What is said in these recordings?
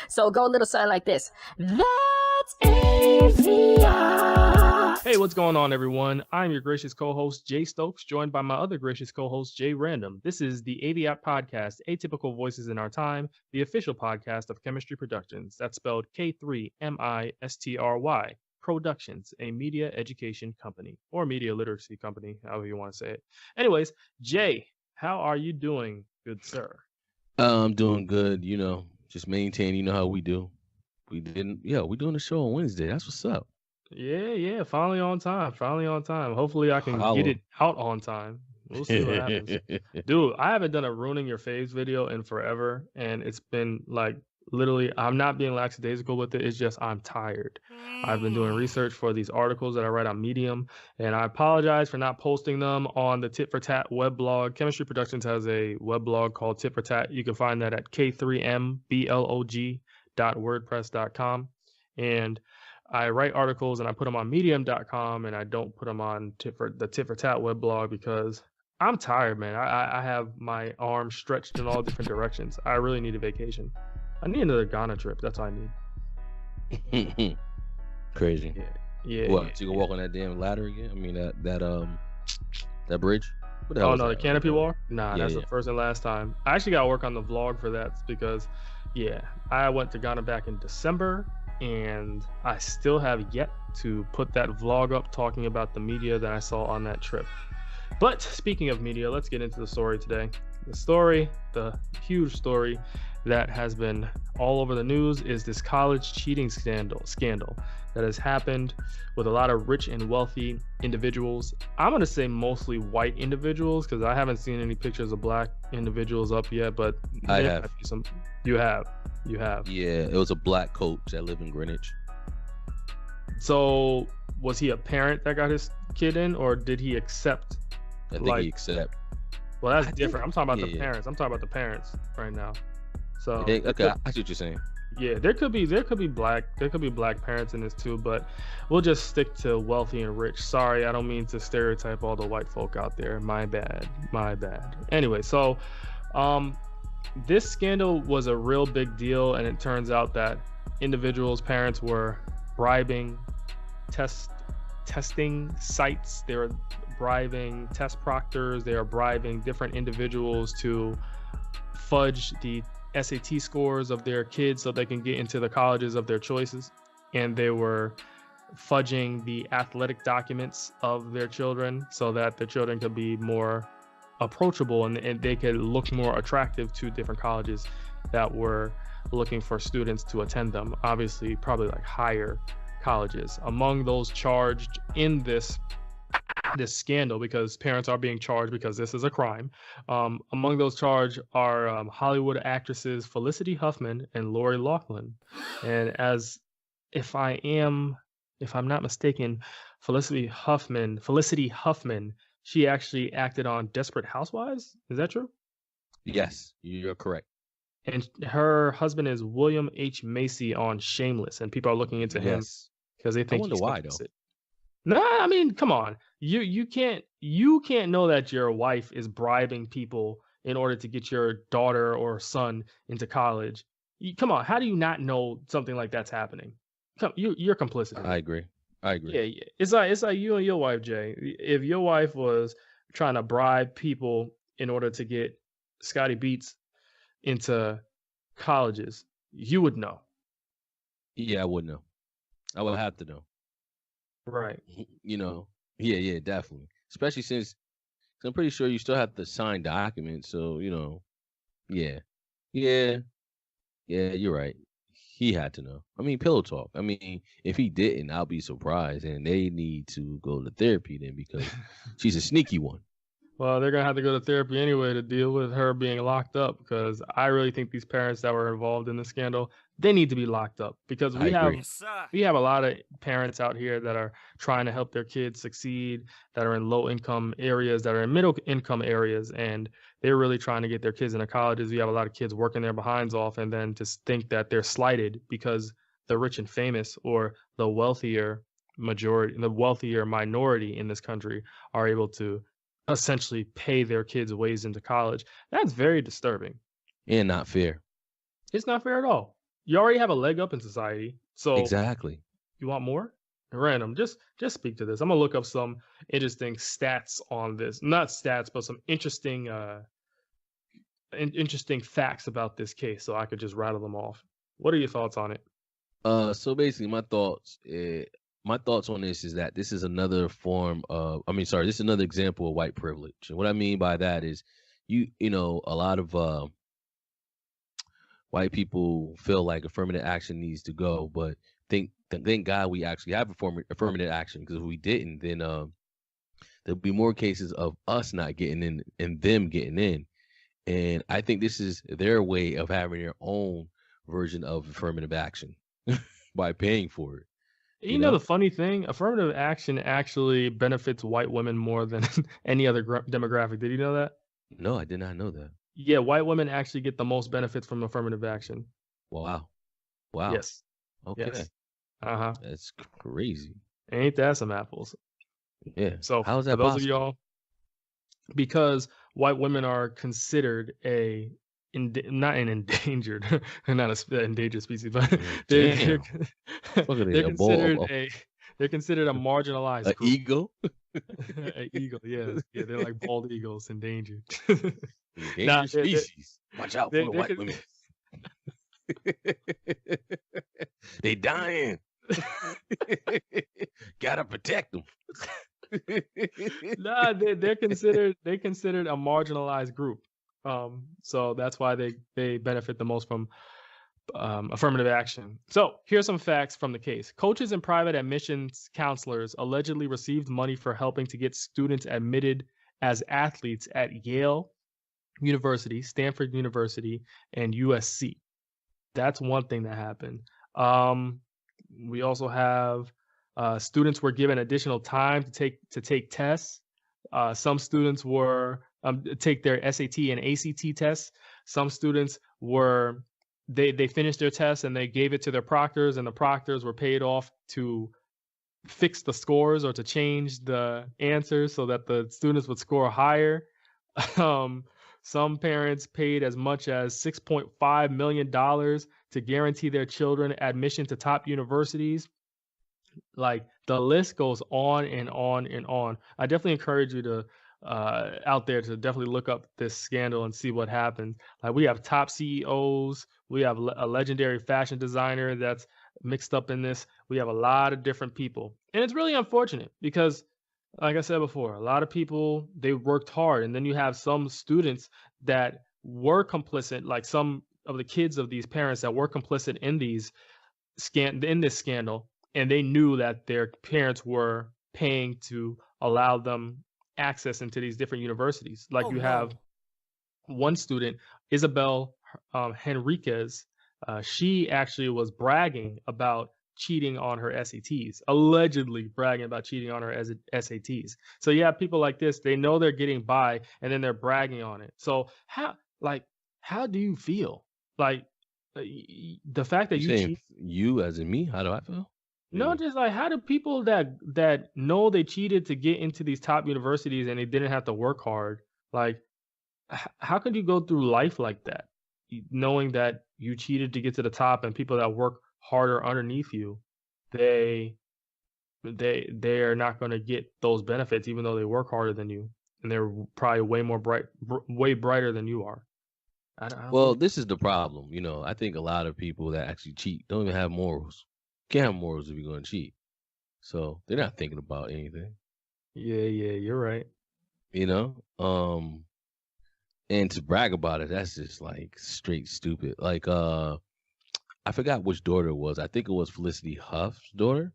So go a little something like this. That's AVIOT. Hey, what's going on, everyone? I'm your gracious co-host, Jay Stokes, joined by my other gracious co-host, Jay Random. This is the AVIOT podcast, Atypical Voices in Our Time, the official podcast of Chemistry Productions. That's spelled K3MISTRY Productions, a media education company, or media literacy company, however you want to say it. Anyways, Jay, how are you doing, good sir? I'm doing good, just maintaining, how we do. We're doing the show on Wednesday. That's what's up. Yeah, finally on time. Hopefully I can get it out on time. We'll see what happens. Dude, I haven't done a ruining your faves video in forever, and it's been like literally, I'm not being lackadaisical with it. It's just I'm tired. I've been doing research for these articles that I write on Medium, and I apologize for not posting them on the Tit for Tat web blog. Chemistry Productions has a web blog called Tit for Tat. You can find that at k3mblog.wordpress.com. And I write articles and I put them on medium.com, and I don't put them on the Tit for Tat web blog because I'm tired, man. I have my arms stretched in all different directions. I really need a vacation. I need another Ghana trip. That's all I need. Crazy. Yeah. What? You go walk on that damn ladder again? I mean that bridge? What the hell the canopy wall? Nah, that's the first and last time. I actually got to work on the vlog for that because, I went to Ghana back in December, and I still have yet to put that vlog up talking about the media that I saw on that trip. But speaking of media, let's get into the story today. The huge story that has been all over the news is this college cheating scandal that has happened with a lot of rich and wealthy individuals. I'm going to say mostly white individuals because I haven't seen any pictures of black individuals up yet, but I have. You have. Yeah, it was a black coach that lived in Greenwich. So was he a parent that got his kid in, or did he accept? I think he accept. Well, that's different. I'm talking about the parents. I'm talking about the parents right now. So okay, I see what you're saying. Yeah, there could be black parents in this too, but we'll just stick to wealthy and rich. Sorry, I don't mean to stereotype all the white folk out there. My bad. Anyway, so this scandal was a real big deal, and it turns out that individuals' parents were bribing testing sites. They were bribing test proctors. They are bribing different individuals to fudge the SAT scores of their kids so they can get into the colleges of their choices. And they were fudging the athletic documents of their children so that the children could be more approachable and they could look more attractive to different colleges that were looking for students to attend them. Obviously, probably like higher colleges. Among those charged in this scandal, because parents are being charged because this is a crime. Among those charged are Hollywood actresses Felicity Huffman and Lori Loughlin. And if I'm not mistaken, Felicity Huffman, she actually acted on Desperate Housewives. Is that true? Yes, you're correct. And her husband is William H. Macy on Shameless, and people are looking into him because they think I wonder why though. No, I mean, come on. You can't know that your wife is bribing people in order to get your daughter or son into college. Come on, how do you not know something like that's happening? You're complicit. I agree. Yeah. It's like you and your wife, Jay. If your wife was trying to bribe people in order to get Scotty Beats into colleges, you would know. Yeah, I would know. I would have to know. Right. Yeah, definitely. Especially since I'm pretty sure you still have to sign documents. So, yeah, you're right. He had to know. I mean, pillow talk. I mean, if he didn't, I'll be surprised. And they need to go to therapy then because she's a sneaky one. Well, they're going to have to go to therapy anyway to deal with her being locked up, because I really think these parents that were involved in the scandal, they need to be locked up, because we have a lot of parents out here that are trying to help their kids succeed, that are in low income areas, that are in middle income areas, and they're really trying to get their kids into colleges. We have a lot of kids working their behinds off, and then just think that they're slighted because the rich and famous or the wealthier minority in this country are able to essentially pay their kids ways into college. That's very disturbing and not fair. It's not fair at all. you already have a leg up in society. So Exactly. you want more? Random. Just speak to this. I'm gonna look up some interesting stats on this. Not stats, but some interesting interesting facts about this case, so I could just rattle them off. What are your thoughts on it? So basically, my thoughts on this is that this is another form of, I mean, sorry, this is another example of white privilege. And what I mean by that is, you know, a lot of white people feel like affirmative action needs to go, but thank God we actually have affirmative action, because if we didn't, then there'll be more cases of us not getting in and them getting in. And I think this is their way of having their own version of affirmative action by paying for it. You know the funny thing, affirmative action actually benefits white women more than any other demographic. Did you know that? No, I did not know that. Yeah, white women actually get the most benefits from affirmative action. Wow. Wow. Yes. Okay. Yes. Uh-huh. That's crazy. Ain't that some apples? Yeah. So How is for that those of possible? y'all, because white women are considered not an endangered, not an endangered species, but they're, Damn. Look at they're it, a ball, they're considered a marginalized an group. eagle. An eagle, yeah, they're like bald eagles, endangered. Endangered species. Watch out for the white women. They dying. Gotta protect them. Nah, they're considered a marginalized group. So that's why they benefit the most from affirmative action. So here's some facts from the case. Coaches and private admissions counselors allegedly received money for helping to get students admitted as athletes at Yale University, Stanford University, and USC. That's one thing that happened. We also have students were given additional time to take tests. Some students were take their SAT and ACT tests. Some students were they finished their tests and they gave it to their proctors, and the proctors were paid off to fix the scores or to change the answers so that the students would score higher. Some parents paid as much as $6.5 million to guarantee their children admission to top universities. Like the list goes on and on and on. I definitely encourage you to out there to definitely look up this scandal and see what happens. Like we have top CEOs, we have a legendary fashion designer that's mixed up in this. We have a lot of different people, and it's really unfortunate because, like I said before, a lot of people they worked hard, and then you have some students that were complicit, like some of the kids of these parents that were complicit in these in this scandal, and they knew that their parents were paying to allow them access into these different universities. Like you have one student, Isabel Henriquez. She actually was bragging about cheating on her SATs, allegedly bragging about cheating on her SATs. So you have people like this, they know they're getting by and then they're bragging on it. So how do you feel? Like the fact that You you saying cheat? you as in me? How do I feel? No, just like how do people that know they cheated to get into these top universities and they didn't have to work hard, like how could you go through life like that, knowing that you cheated to get to the top and people that work harder underneath you, they they are not going to get those benefits even though they work harder than you and they're probably way brighter than you are. I don't Well, think. this is the problem. You know, I think a lot of people that actually cheat don't even have morals. Can't have morals if you're going to cheat. So they're not thinking about anything. Yeah, you're right. You know, and to brag about it, that's just like straight stupid. Like, I forgot which daughter it was. I think it was Felicity Huff's daughter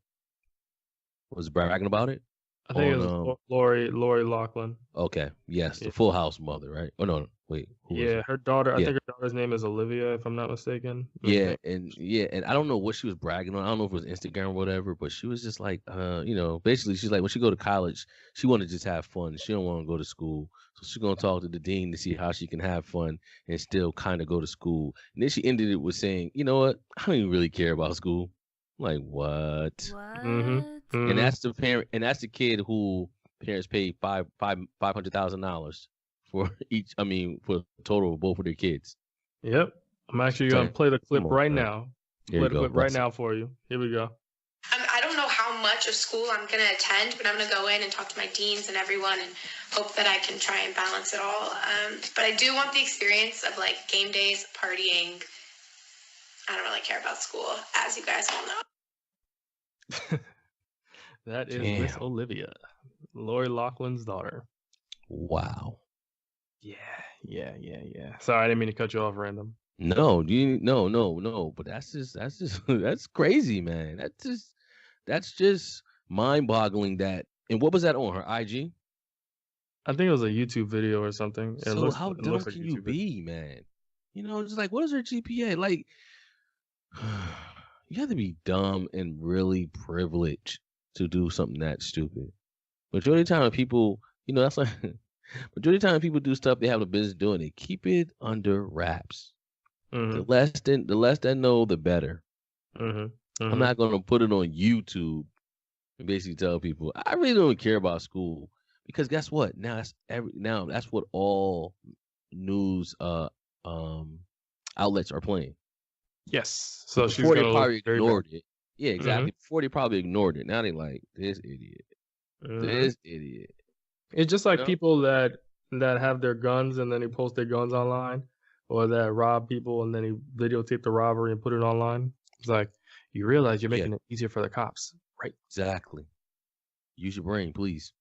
was bragging about it I think it on was Lori Loughlin. Okay, yes, Yeah. the Full House mother, right? Oh no, wait, who was Yeah, it? her daughter. I Yeah, think her daughter's name is Olivia, if I'm not mistaken. and I don't know what she was bragging on. I don't know if it was Instagram or whatever, but she was just like, you know, basically she's like when she go to college, she want to just have fun. She don't want to go to school, so she's gonna talk to the dean to see how she can have fun and still kind of go to school. And then she ended it with saying, you know what? I don't even really care about school. I'm like what? Mm-hmm. And Mm-hmm. that's the parent, and that's the kid who parents paid $500,000 for each. I mean, for a total of both of their kids. Yep. I'm actually So gonna play the clip come on, right man. now. There you go. Right Bless it. now for you. Here we go. I don't know how much of school I'm going to attend, but I'm going to go in and talk to my deans and everyone and hope that I can try and balance it all. But I do want the experience of like game days, partying. I don't really care about school, as you guys all know. That is Miss Damn. Olivia, Lori Loughlin's daughter. Wow. Yeah. Sorry, I didn't mean to cut you off random. No, no. But that's just that's crazy, man. That's just mind-boggling. That, and what was that on her IG? I think it was a YouTube video or something. So how dumb can you be, man? You know, just like, what is her GPA? Like, you have to be dumb and really privileged to do something that stupid. Majority of the time, people, you know, that's like majority of the time people do stuff they have a business doing. They keep it under wraps. The less that know, the better. I'm not gonna put it on YouTube and basically tell people I really don't care about school, because guess what? Now that's what all news outlets are playing. Yes. So she's before they gonna probably look ignored it. Yeah, exactly. Before they probably ignored it. Now they like, this idiot. This idiot. It's just like people that have their guns and then they post their guns online, or that rob people and then they videotape the robbery and put it online. It's like, you realize you're making it easier for the cops, right? Exactly. Use your brain, please.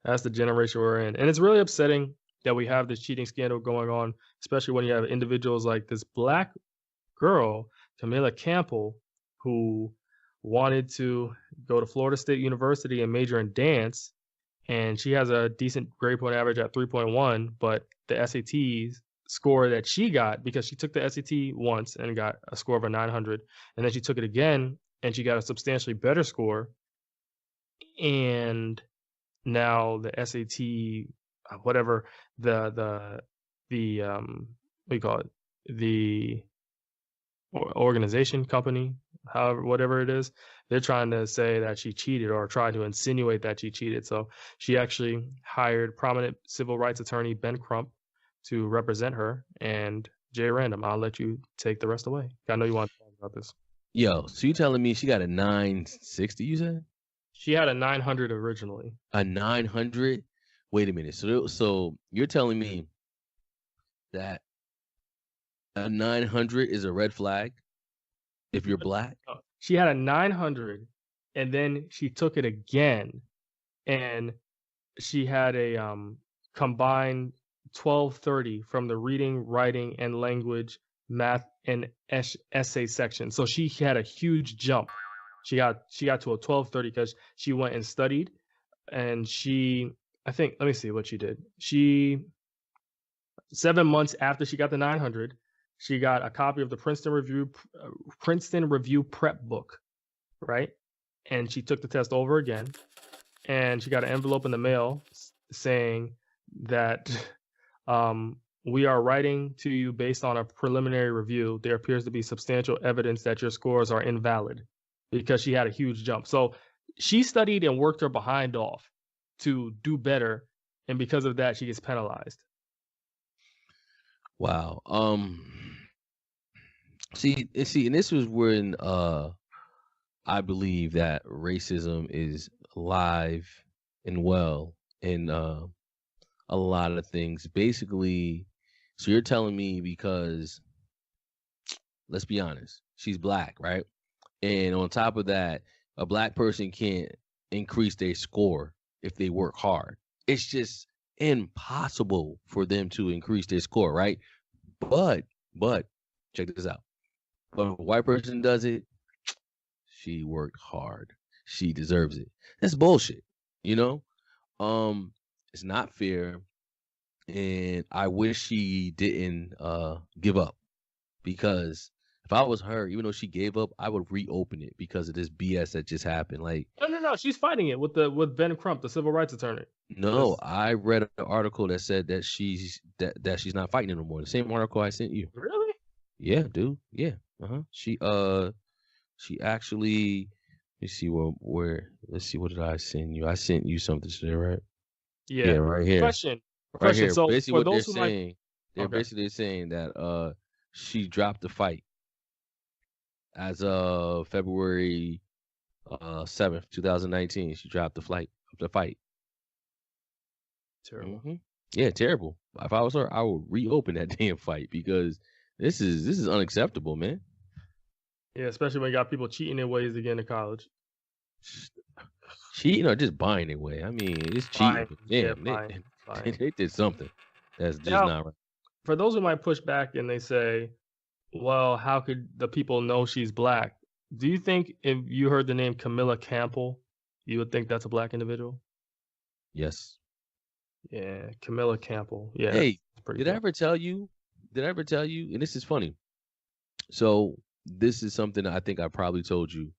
That's the generation we're in. And it's really upsetting that we have this cheating scandal going on, especially when you have individuals like this black girl, Camila Campbell, who wanted to go to Florida State University and major in dance. And she has a decent grade point average at 3.1, but the SAT score that she got, because she took the SAT once and got a score of a 900, and then she took it again and she got a substantially better score. And now the SAT, whatever the what do you call it, the organization, company, however, whatever it is, they're trying to say that she cheated, or trying to insinuate that she cheated. So she actually hired prominent civil rights attorney Ben Crump to represent her. And Jay Random, I'll let you take the rest away. I know you want to talk about this. Yo, so you telling me she got a 960, you said? She had a 900 originally. A 900? Wait a minute. So you're telling me that a 900 is a red flag if you're black? She had a 900, and then she took it again, and she had a combined 1230 from the reading, writing, and language, math, and essay section. So she had a huge jump. She got to a 1230 because she went and studied, and I think, let me see what she did. 7 months after she got the 900, she got a copy of the Princeton Review prep book, right? And she took the test over again, and she got an envelope in the mail saying that we are writing to you based on a preliminary review. There appears to be substantial evidence that your scores are invalid, because she had a huge jump. So she studied and worked her behind off to do better, and because of that, she gets penalized. Wow. See, and this was when I believe that racism is alive and well in a lot of things. Basically, so you're telling me, because let's be honest, she's black, right? And on top of that, a black person can't increase their score if they work hard. It's just impossible for them to increase their score, right? But check this out. When a white person does it, she worked hard. She deserves it. That's bullshit, you know? It's not fair, and I wish she didn't give up, because if I was her, even though she gave up, I would reopen it because of this BS that just happened. Like, no, she's fighting it with Ben Crump, the civil rights attorney. No, I read an article that said that she's not fighting it no more. The same article I sent you. Really? Yeah, dude. Yeah. She actually, let's see let's see, what did I send you? I sent you something today, right? Yeah, right here. Question. Right here. So basically for what those they're who saying, they're basically saying that she dropped the fight. As of February 7th, 2019, she dropped the fight. Terrible. Yeah, terrible. If I was her, I would reopen that damn fight because this is unacceptable, man. Yeah, especially when you got people cheating in ways to get into college. Cheating or just buying their way. I mean, it's cheating. But damn, buying. they did something that's just Now, not right. For those who might push back and they say, well, how could the people know she's black? Do you think if you heard the name Camilla Campbell, you would think that's a black individual? Yes. Yeah, Camilla Campbell. Yeah. Hey, that's pretty did cool. I ever tell you? And this is funny. So this is something I think I probably told you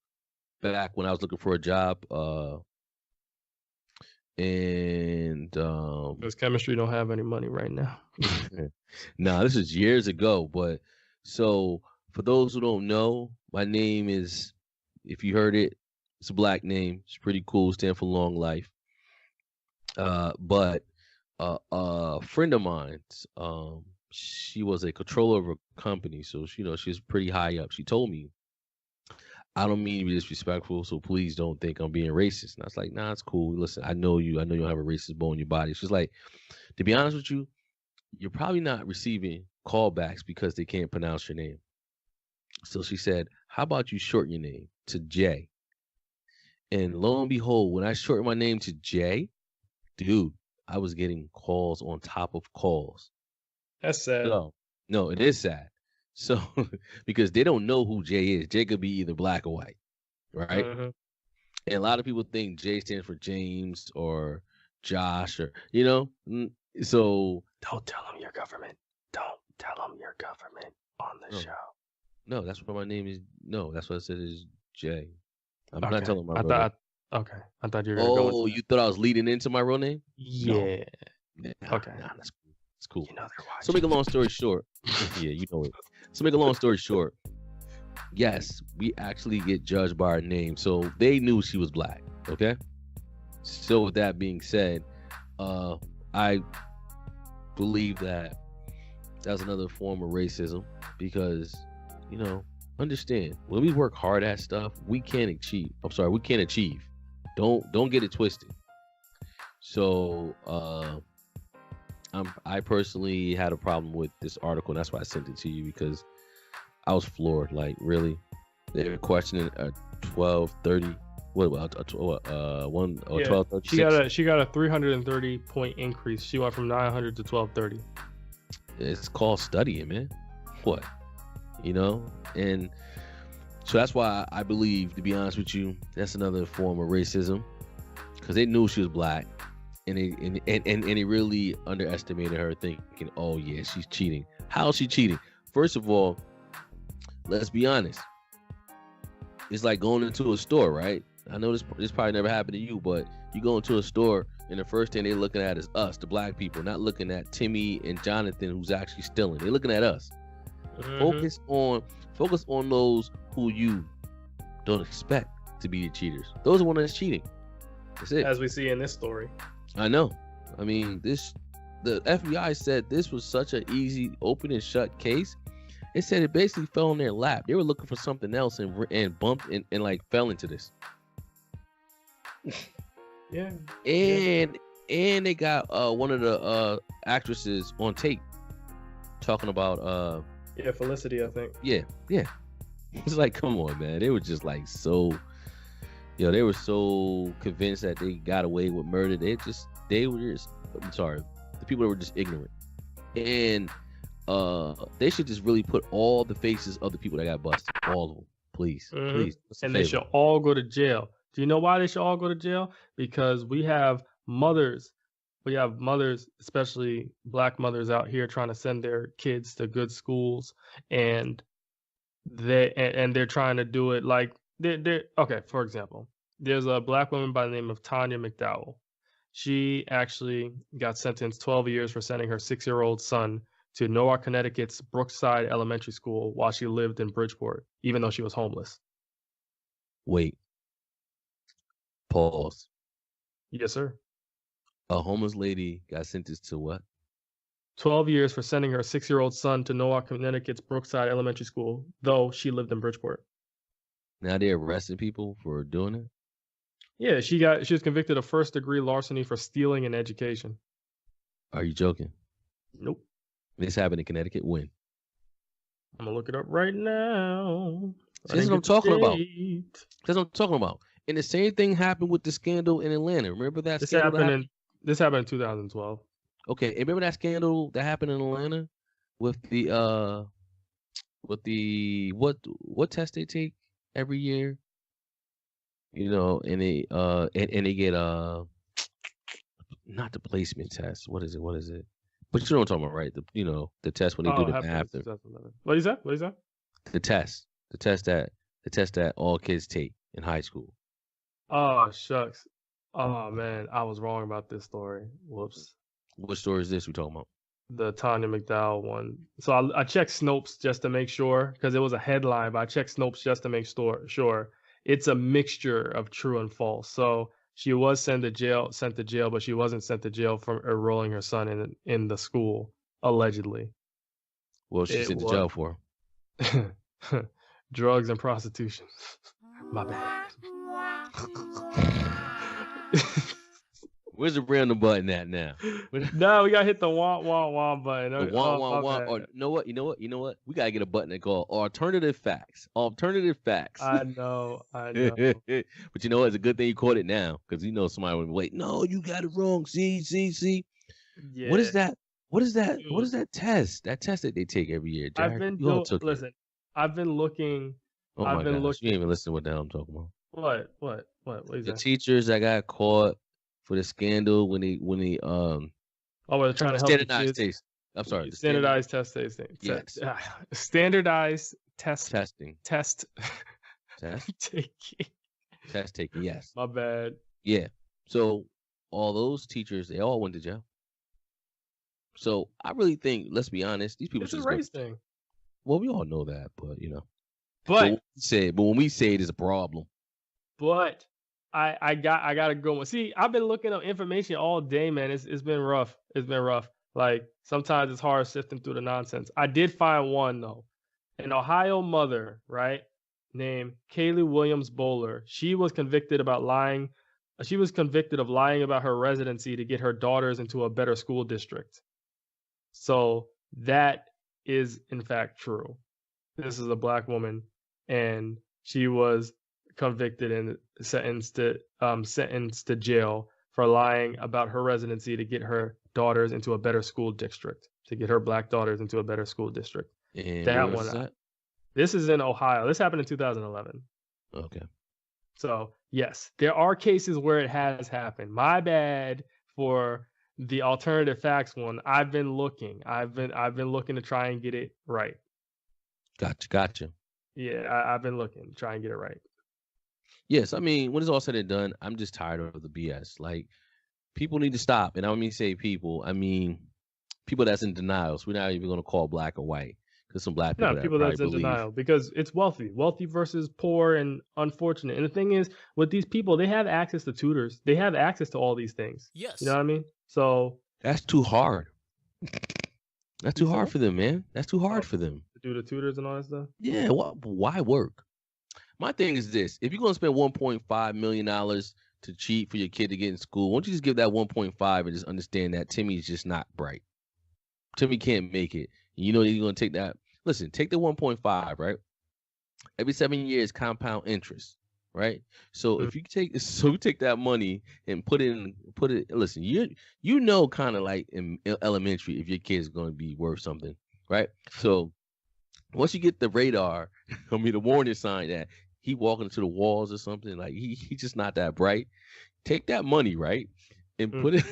back when I was looking for a job. Because chemistry don't have any money right now. Nah, this was years ago. But so for those who don't know, my name is, if you heard it, it's a black name. It's pretty cool. Stand for long life. But a friend of mine, she was a controller of a company, so she's pretty high up. She told me, I don't mean to be disrespectful, so please don't think I'm being racist. And I was like, nah, it's cool. Listen, I know you don't have a racist bone in your body. She's like, to be honest with you, you're probably not receiving callbacks because they can't pronounce your name. So she said, how about you shorten your name to J? And lo and behold, when I shortened my name to J, dude, I was getting calls on top of calls. That's sad. No, it is sad. So because they don't know who J is. J could be either black or white, right? Mhm. And a lot of people think J stands for James or Josh or so Don't tell them your government. Don't tell them your government on the show. No, that's what my name is. No, that's what I said is J. I'm Okay. not telling my real name. I thought you were gonna go. Oh, you thought I was leading into my real name? Yeah. Nah, Okay. Nah, that's cool. It's cool. You know they're watching. So make a long story short. Yeah, you know it. So make a long story short. Yes, we actually get judged by our name. So they knew she was black. Okay. So with that being said, I believe that that's another form of racism because, understand when we work hard at stuff, we can't achieve. We can't achieve. Don't get it twisted. So I personally had a problem with this article, and that's why I sent it to you because I was floored. Like, really, they were questioning a 1230. What about a 1236? She got a 330 point increase. She went from 900 to 1230. It's called studying, man. What? And so that's why I believe, to be honest with you, that's another form of racism because they knew she was black. And they really underestimated her, thinking, oh yeah, she's cheating. How is she cheating? First of all, let's be honest. It's like going into a store, right? I know this probably never happened to you, but you go into a store and the first thing they're looking at is us, the black people, not looking at Timmy and Jonathan who's actually stealing. They're looking at us. Mm-hmm. Focus on those who you don't expect to be the cheaters. Those are the ones that's cheating. That's it. As we see in this story. I know. I mean, the FBI said this was such an easy open and shut case. It said it basically fell in their lap. They were looking for something else and bumped and like fell into this. Yeah. And they got one of the actresses on tape talking about Felicity, I think. Yeah. It's like, come on, man. They were just like so. They were so convinced that they got away with murder. I'm sorry, the people that were just ignorant. And they should just really put all the faces of the people that got busted, all of them, please. And they should all go to jail. Do you know why they should all go to jail? Because we have mothers, especially black mothers out here trying to send their kids to good schools, and they're trying to do it like okay, for example, there's a black woman by the name of Tanya McDowell. She actually got sentenced 12 years for sending her 6-year-old son to Newark, Connecticut's Brookside Elementary School while she lived in Bridgeport, even though she was homeless. Wait. Pause. Yes, sir. A homeless lady got sentenced to what? 12 years for sending her 6-year-old son to Newark, Connecticut's Brookside Elementary School, though she lived in Bridgeport. Now they're arresting people for doing it. Yeah, she was convicted of first-degree larceny for stealing an education. Are you joking? Nope. This happened in Connecticut. When? I'm gonna look it up right now. That's what I'm talking about. That's what I'm talking about. And the same thing happened with the scandal in Atlanta. Remember that scandal? This happened in 2012. Okay, and remember that scandal that happened in Atlanta with the what test they take every year? You know, and they get not the placement test. What is it? But you know what I'm talking about, right? The test when they do the math. What is that? The test that all kids take in high school. Oh shucks. Oh man, I was wrong about this story. Whoops. What story is this we talking about? The Tanya McDowell one. So I checked Snopes just to make sure, because it was a headline, but I checked Snopes just to make sure. It's a mixture of true and false. So she was sent to jail, but she wasn't sent to jail for enrolling her son in the school, allegedly. What was she sent to jail for? Drugs and prostitution. My bad. Where's the random button at now? No, we gotta hit the wah button. The wah. Or you know what? We gotta get a button that called alternative facts. Alternative facts. I know. But you know what? It's a good thing you caught it now, because you know somebody would wait. No, you got it wrong. See. Yeah. What is that? What is that test? That test that they take every year, Jared? I've been looking. Oh my gosh, you ain't even listen to what the hell I'm talking about. What is the that? Teachers that got caught for the scandal when they they're trying to help standardized taste. I'm sorry, standardized test tasting. Yes. Standardized testing. Test taking. Test taking. Yes. My bad. Yeah. So all those teachers, they all went to jail. So I really think, let's be honest, these people it's a race thing. Well, we all know that, but you know. But when we say it is a problem. But I gotta go. See, I've been looking up information all day, man. It's been rough. Like sometimes it's hard sifting through the nonsense. I did find one though. An Ohio mother, right, named Kaylee Williams Bowler. She was convicted of lying about her residency to get her daughters into a better school district. So that is in fact true. This is a black woman, and she was convicted and sentenced to jail for lying about her residency to get her daughters into a better school district, to get her black daughters into a better school district. And that one. This is in Ohio. This happened in 2011. Okay. So yes, there are cases where it has happened. My bad for the alternative facts one. I've been looking to try and get it right. Gotcha. Yeah, I've been looking to try and get it right. Yes, I mean, when it's all said and done, I'm just tired of the BS. Like, people need to stop. And I don't mean say people. I mean people that's in denials. We're not even going to call black or white, because some black people. No, people that's in denial, because it's wealthy versus poor and unfortunate. And the thing is, with these people, they have access to tutors. They have access to all these things. Yes. You know what I mean? So that's too hard. That's too hard for them, man. That's too hard for them. To do the tutors and all that stuff? Yeah, why work? My thing is this. If you're going to spend $1.5 million to cheat for your kid to get in school, why don't you just give that 1.5 and just understand that Timmy's just not bright. Timmy can't make it. You know you're going to take that. Listen, take the 1.5, right? Every 7 years, compound interest, right? So if you take that money and put it. Listen, you know, kind of like in elementary, if your kid's going to be worth something, right? So once you get the radar, the warning sign that he walking into the walls or something, like he's just not that bright. Take that money, right, and put it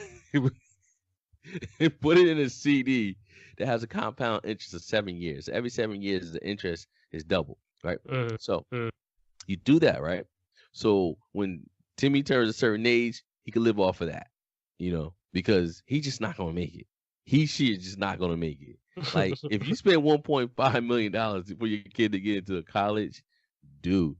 in a CD that has a compound interest of 7 years. So every 7 years, the interest is double, right? So you do that, right? So when Timmy turns a certain age, he can live off of that, you know, because he's just not gonna make it. She is just not gonna make it. Like, if you spend $1.5 million for your kid to get into college, dude,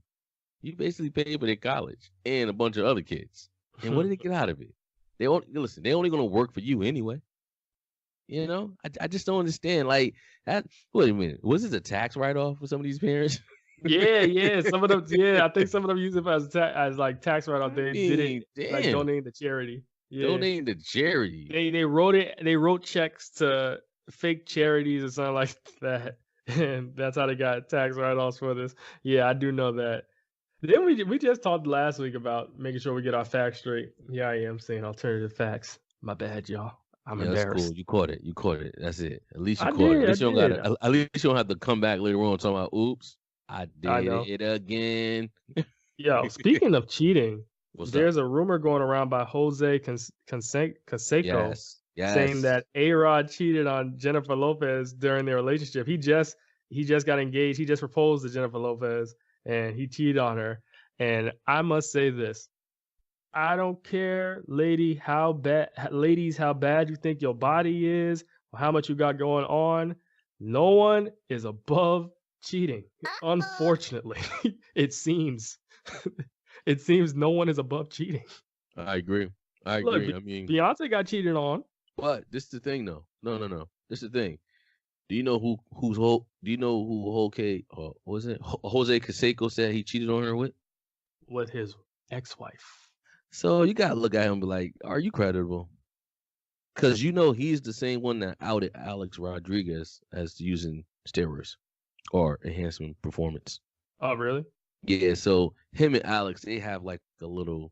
you basically pay for their college and a bunch of other kids. And what do they get out of it? They're only gonna work for you anyway. You know, I just don't understand. Like that. Wait a minute, was this a tax write-off for some of these parents? Yeah. Some of them, yeah. I think some of them use it as like tax write-off. I They did mean, it like damn. donating to charity. Yeah. Donating to charity. They wrote it. They wrote checks to fake charities or something like that, and that's how they got tax write-offs for this. Yeah, I do know that. Then we just talked last week about making sure we get our facts straight. Here I am saying alternative facts. My bad, y'all. I'm Yeah, that's embarrassed. cool. You caught it. You caught it. That's it. At least you I caught it. did. At least I you don't did. got. At least you don't have to come back later on talking about, "Oops, I I did know. it again." Yo, speaking of cheating, What's up? there's a rumor going around by Jose Canseco Yes. saying that A-Rod cheated on Jennifer Lopez during their relationship. He just got engaged. He just proposed to Jennifer Lopez, and he cheated on her. And I must say this: I don't care, ladies, how bad you think your body is, or how much you got going on. No one is above cheating. Unfortunately, it seems. It seems no one is above cheating. I agree. I Look, agree. I mean, Beyonce got cheated on. but this is the thing, though. No. This is the thing. Do you know who Jose Canseco said he cheated on her with? With his ex-wife. So you gotta look at him and be like, are you credible? Because you know he's the same one that outed Alex Rodriguez as using steroids or enhancement performance. Oh, really? Yeah, so him and Alex, they have like a little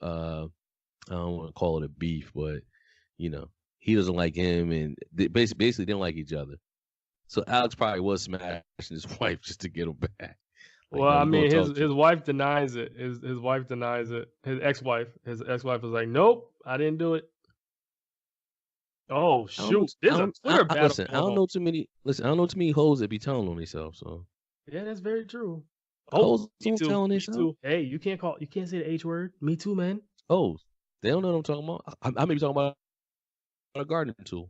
I don't want to call it a beef, but you know, he doesn't like him and they basically they don't like each other. So Alex probably was smashing his wife just to get him back. Like, Well, no, I you gonna mean, talk to his wife denies it. His wife denies it. His ex-wife was like, "Nope, I didn't do it." Oh I don't know- shoot! There's a Twitter battle. Listen, I don't know too many hoes that be telling on themselves. So Yeah, that's very true. hoes Me don't too. tell on Me themselves. too. Hey, you can't say the H word. Me too, man. Hoes, they don't know what I'm talking about. I may be talking about a gardening tool.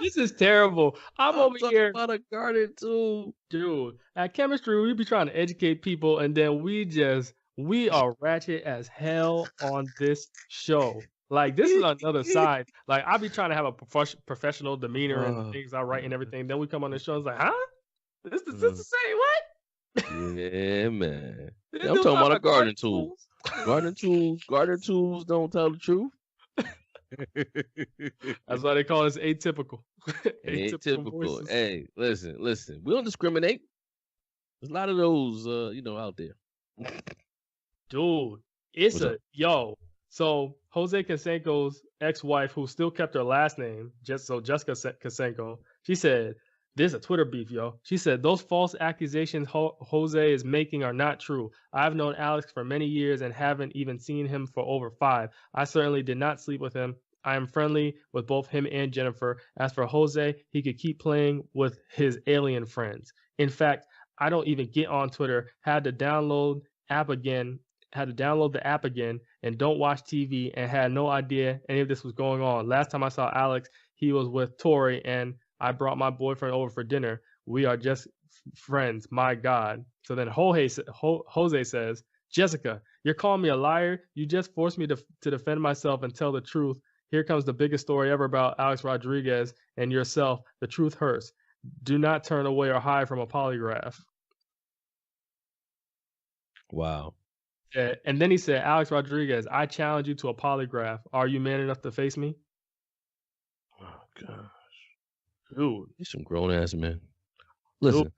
This is terrible. I'm over talking here, about a garden tool. dude. At chemistry, we be trying to educate people, and then we are ratchet as hell on this show. Like, this is another side. Like, I be trying to have a professional demeanor and things I write and everything. Then we come on the show, it's like, huh? This the same what? Yeah, man. This Yeah, I'm dude talking about a garden garden tool. Garden tools don't tell the truth. That's why they call us atypical. Atypical. voices. Hey, listen. We don't discriminate. There's a lot of those, out there. Dude, it's What's up? So Jose Canseco's ex-wife, who still kept her last name, Jessica Canseco, she said, "This is a Twitter beef, yo." She said, "Those false accusations Jose is making are not true. I've known Alex for many years and haven't even seen him for over 5. I certainly did not sleep with him. I am friendly with both him and Jennifer. As for Jose, he could keep playing with his alien friends. In fact, I don't even get on Twitter. Had to download the app again and don't watch TV and had no idea any of this was going on. Last time I saw Alex, he was with Tori and I brought my boyfriend over for dinner. We are just friends. My God." So then Jose says, "Jessica, you're calling me a liar. You just forced me to defend myself and tell the truth. Here comes the biggest story ever about Alex Rodriguez and yourself. The truth hurts. Do not turn away or hide from a polygraph." Wow. And then he said, "Alex Rodriguez, I challenge you to a polygraph. Are you man enough to face me?" Oh gosh. Dude. He's some grown ass man. Listen.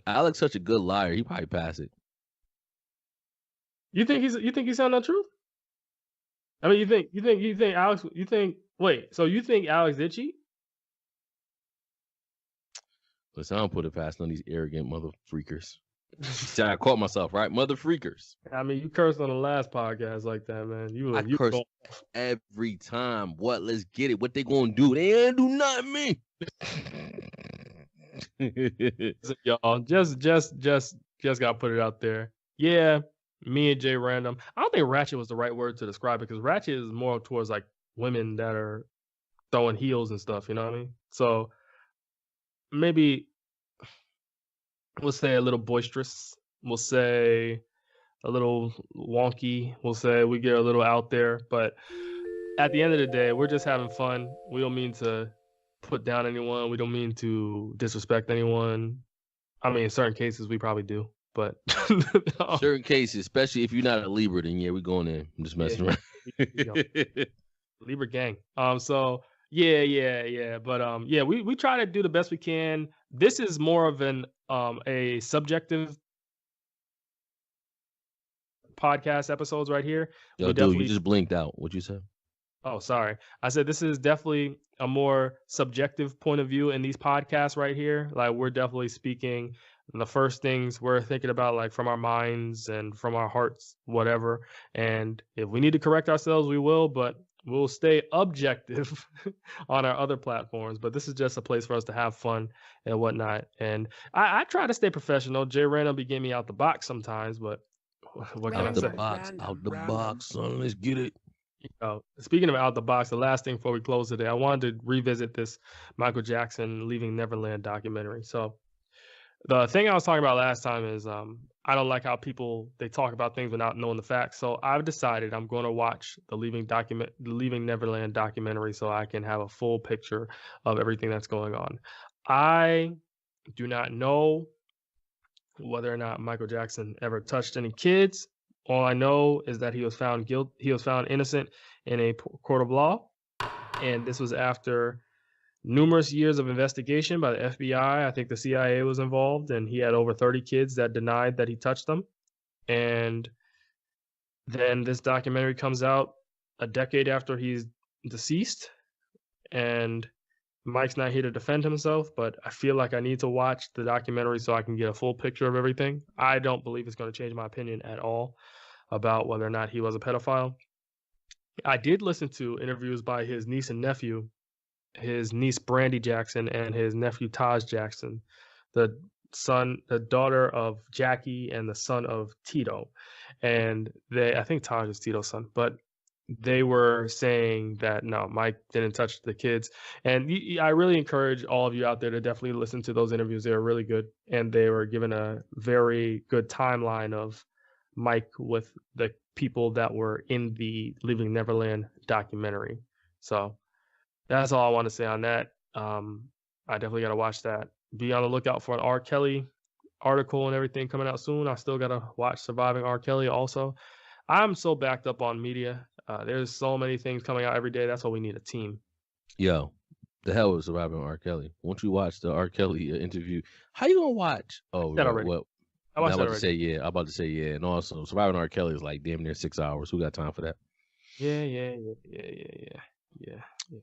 Alex such a good liar. He probably pass it. You think he's telling the truth? I mean, you think Alex? Wait. So you think Alex did cheat? Listen, I don't put it past none of these arrogant mother freakers. See, I caught myself, right? Mother freakers. I mean, you cursed on the last podcast like that, man. I curse every time. What? Let's get it. What they gonna do? They ain't do nothing me. Y'all, just gotta put it out there. Yeah, me and Jay Random. I don't think ratchet was the right word to describe it because ratchet is more towards like women that are throwing heels and stuff. You know what I mean? So maybe we'll say a little boisterous. We'll say a little wonky. We'll say we get a little out there. But at the end of the day, we're just having fun. We don't mean to put down anyone. We don't mean to disrespect anyone. I mean, in certain cases, we probably do, but certain cases, especially if you're not a Libra, then yeah, we going in. I'm just messing around. Libra gang. So yeah. But yeah, we try to do the best we can. This is more of an a subjective podcast episodes right here. Yo, dude, you just blinked out. What'd you say? Oh, sorry. I said this is definitely a more subjective point of view in these podcasts right here. Like, we're definitely speaking the first things we're thinking about, like from our minds and from our hearts, whatever. And if we need to correct ourselves, we will, but we'll stay objective on our other platforms. But this is just a place for us to have fun and whatnot. And I try to stay professional. Jay Random be getting me out the box sometimes, but what can I say? Out the box, son. Let's get it. Speaking of out the box, the last thing before we close today, I wanted to revisit this Michael Jackson Leaving Neverland documentary. So the thing I was talking about last time is I don't like how they talk about things without knowing the facts. So I've decided I'm going to watch the Leaving Neverland documentary so I can have a full picture of everything that's going on. I do not know whether or not Michael Jackson ever touched any kids. All I know is that he was found innocent in a court of law, and this was after numerous years of investigation by the FBI. I think the CIA was involved, and he had over 30 kids that denied that he touched them. And then this documentary comes out a decade after he's deceased, and Mike's not here to defend himself, but I feel like I need to watch the documentary so I can get a full picture of everything. I don't believe it's going to change my opinion at all about whether or not he was a pedophile. I did listen to interviews by his niece and nephew, his niece Brandy Jackson and his nephew Taj Jackson, the daughter of Jackie and the son of Tito. And I think Taj is Tito's son, but they were saying that no, Mike didn't touch the kids. And I really encourage all of you out there to definitely listen to those interviews. They were really good, and they were given a very good timeline of Mike with the people that were in the Leaving Neverland documentary. So that's all I want to say on that. I definitely got to watch that. Be on the lookout for an R. Kelly article and everything coming out soon. I still got to watch Surviving R. Kelly also. I'm so backed up on media. There's so many things coming out every day. That's why we need a team. Yo, the hell was Surviving R. Kelly? Won't you watch the R. Kelly interview? How you gonna watch? Oh, that already. What? I'm about to say yeah. And also, Surviving R. Kelly is like damn near 6 hours. Who got time for that? Yeah.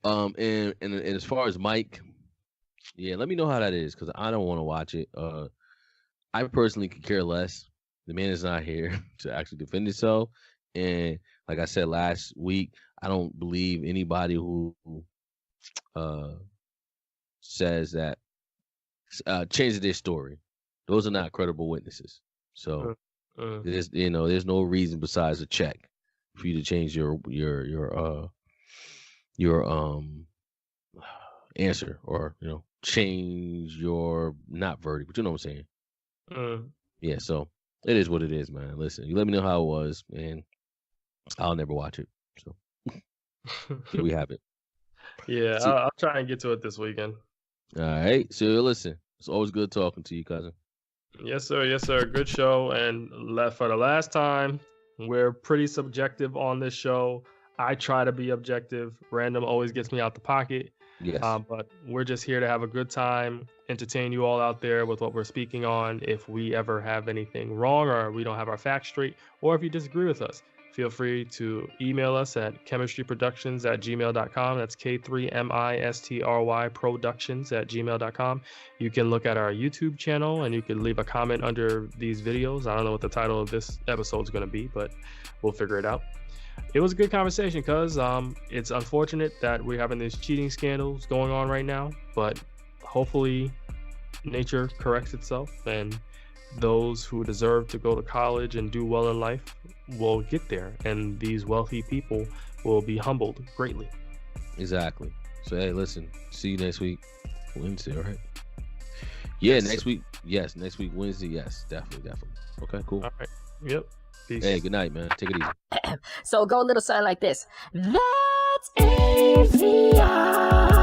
And as far as Mike, yeah, let me know how that is because I don't want to watch it. I personally could care less. The man is not here to actually defend himself. And like I said last week, I don't believe anybody who says that changes their story. Those are not credible witnesses. So there's no reason besides a check for you to change your answer or change your not verdict. But you know what I'm saying? Yeah. So it is what it is, man. Listen, you let me know how it was, and I'll never watch it. So here we have it. Yeah, I'll try and get to it this weekend. All right. So listen, it's always good talking to you, cousin. Yes, sir. Good show. And for the last time, we're pretty subjective on this show. I try to be objective. Random always gets me out the pocket. Yes. But we're just here to have a good time, entertain you all out there with what we're speaking on. If we ever have anything wrong or we don't have our facts straight, or if you disagree with us, feel free to email us at chemistryproductions@gmail.com. That's K3MISTRY productions@gmail.com. You can look at our YouTube channel and you can leave a comment under these videos. I don't know what the title of this episode is going to be, but we'll figure it out. It was a good conversation because it's unfortunate that we're having these cheating scandals going on right now, but hopefully nature corrects itself and those who deserve to go to college and do well in life will get there, and these wealthy people will be humbled greatly. Exactly. So hey, listen, see you next week Wednesday, all right? Yeah, yes, next week. Yes, next week Wednesday. Yes, definitely. Okay, cool. All right. Yep. Peace. Hey, good night, man. Take it easy. So go a little something like this. That's AVIOT.